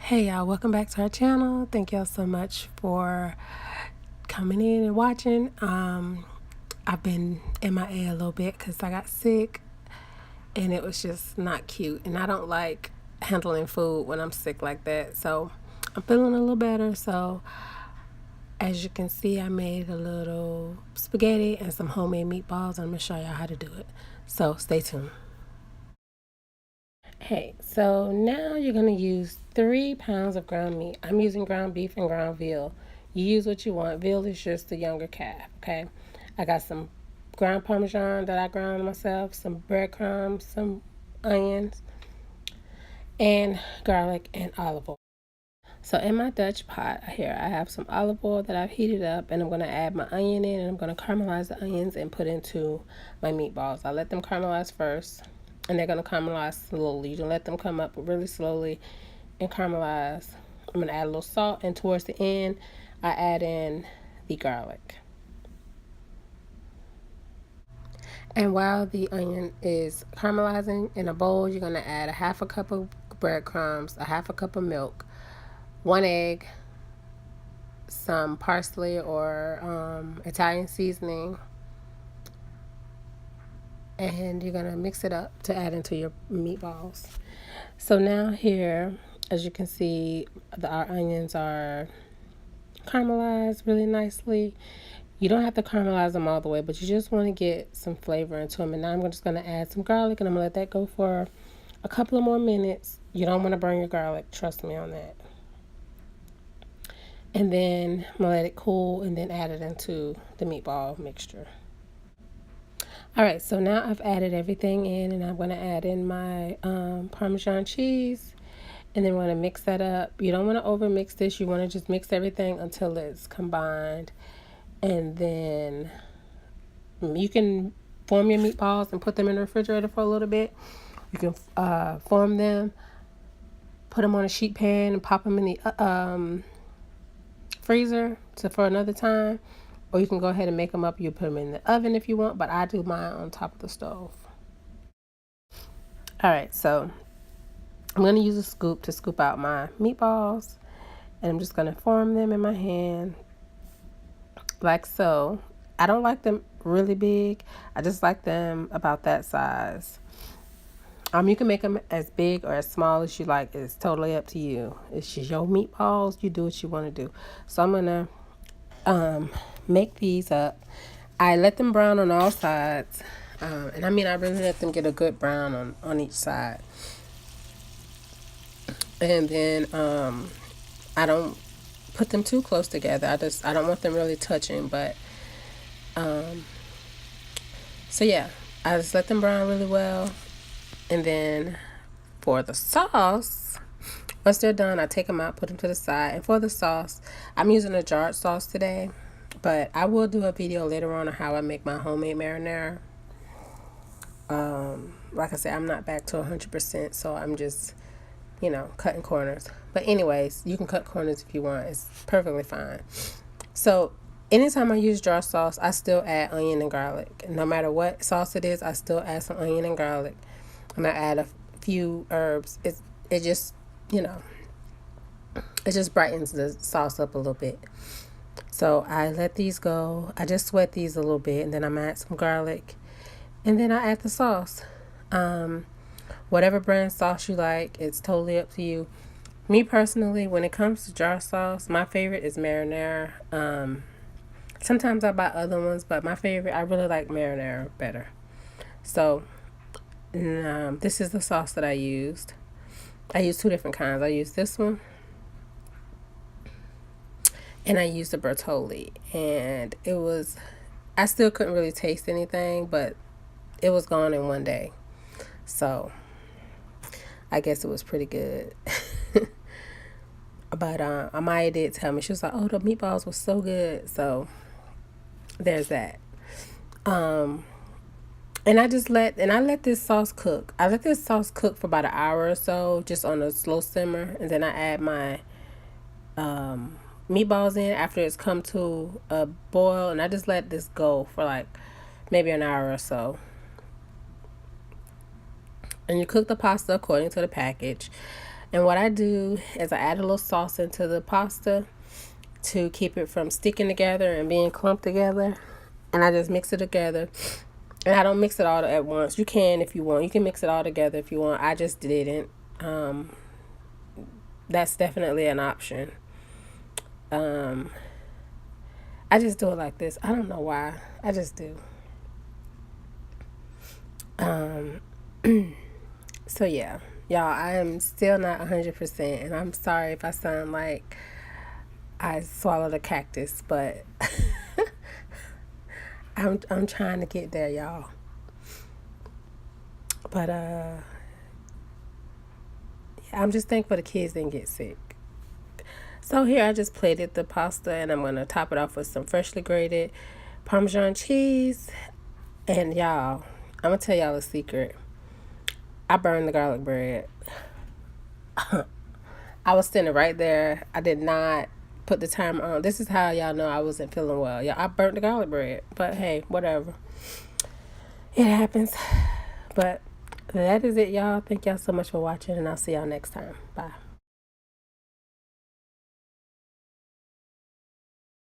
Hey y'all, welcome back to our channel. Thank y'all so much for coming in and watching. I've been MIA a little bit because I got sick and it was just not cute. And I don't like handling food when I'm sick like that. So I'm feeling a little better. So as you can see, I made a little spaghetti and some homemade meatballs. I'm going to show y'all how to do it. So stay tuned. Hey, so now you're going to use 3 pounds of ground meat. I'm using ground beef and ground veal. You use what you want. Veal is just the younger calf, okay? I got some ground parmesan that I ground myself, some breadcrumbs, some onions, and garlic and olive oil. So in my Dutch pot here, I have some olive oil that I've heated up, and I'm going to add my onion in, and I'm going to caramelize the onions and put into my meatballs. I let them caramelize first, and they're going to caramelize slowly. You can let them come up really slowly and caramelize. I'm going to add a little salt, and towards the end, I add in the garlic. And while the onion is caramelizing in a bowl, you're going to add a half a cup of breadcrumbs, a half a cup of milk, 1 egg, some parsley or Italian seasoning, and you're gonna mix it up to add into your meatballs. So now here, as you can see, our onions are caramelized really nicely. You don't have to caramelize them all the way, but you just want to get some flavor into them. And now I'm just going to add some garlic, and I'm going to let that go for a couple of more minutes. You don't want to burn your garlic, trust me on that. And then I'm going to let it cool and then add it into the meatball mixture. All right, so now I've added everything in, and I'm going to add in my Parmesan cheese, and then we're going to mix that up. You don't want to over mix this. You want to just mix everything until it's combined. And then you can form your meatballs and put them in the refrigerator for a little bit. You can form them, put them on a sheet pan, and pop them in the freezer for another time. Or you can go ahead and make them up. You put them in the oven if you want, but I do mine on top of the stove. All right, so I'm going to use a scoop to scoop out my meatballs, and I'm just going to form them in my hand like so. I don't like them really big. I just like them about that size. You can make them as big or as small as you like. It's totally up to you. It's just your meatballs. You do what you want to do. So I'm going to make these up. I let them brown on all sides. And I mean, I really let them get a good brown on each side. And then I don't put them too close together. I don't want them really touching, but so yeah, I just let them brown really well. And then for the sauce, once they're done, I take them out, put them to the side. And for the sauce, I'm using a jarred sauce today, but I will do a video later on how I make my homemade marinara. Like I said, I'm not back to 100%, so I'm just, cutting corners. But anyways, you can cut corners if you want. It's perfectly fine. So anytime I use jar sauce, I still add onion and garlic. No matter what sauce it is, I still add some onion and garlic. I'm going to add a few herbs. It just, it just brightens the sauce up a little bit. So I let these go. I just sweat these a little bit, and then I'm going to add some garlic. And then I add the sauce. Whatever brand sauce you like, it's totally up to you. Me personally, when it comes to jar sauce, my favorite is marinara. Sometimes I buy other ones, but my favorite, I really like marinara better. So this is the sauce that I used. I used 2 different kinds. I used this one, and I used the Bertolli. And I still couldn't really taste anything, but it was gone in one day. So I guess it was pretty good. But Amaya did tell me, she was like, oh, the meatballs were so good. So there's that. And I let this sauce cook. I let this sauce cook for about an hour or so, just on a slow simmer. And then I add my meatballs in after it's come to a boil. And I just let this go for like maybe an hour or so. And you cook the pasta according to the package. And what I do is I add a little sauce into the pasta to keep it from sticking together and being clumped together. And I just mix it together. And I don't mix it all at once. You can if you want. You can mix it all together if you want. I just didn't. That's definitely an option. I just do it like this. I don't know why. I just do. So yeah, y'all, I am still not 100%, and I'm sorry if I sound like I swallowed a cactus, but I'm trying to get there, y'all. But yeah, I'm just thankful the kids didn't get sick. So here I just plated the pasta, and I'm gonna top it off with some freshly grated Parmesan cheese. And y'all, I'm gonna tell y'all a secret. I burned the garlic bread. I was standing right there. I did not put the timer on. This is how y'all know I wasn't feeling well. Yeah, I burnt the garlic bread. But hey, whatever. It happens. But that is it, y'all. Thank y'all so much for watching, and I'll see y'all next time. Bye.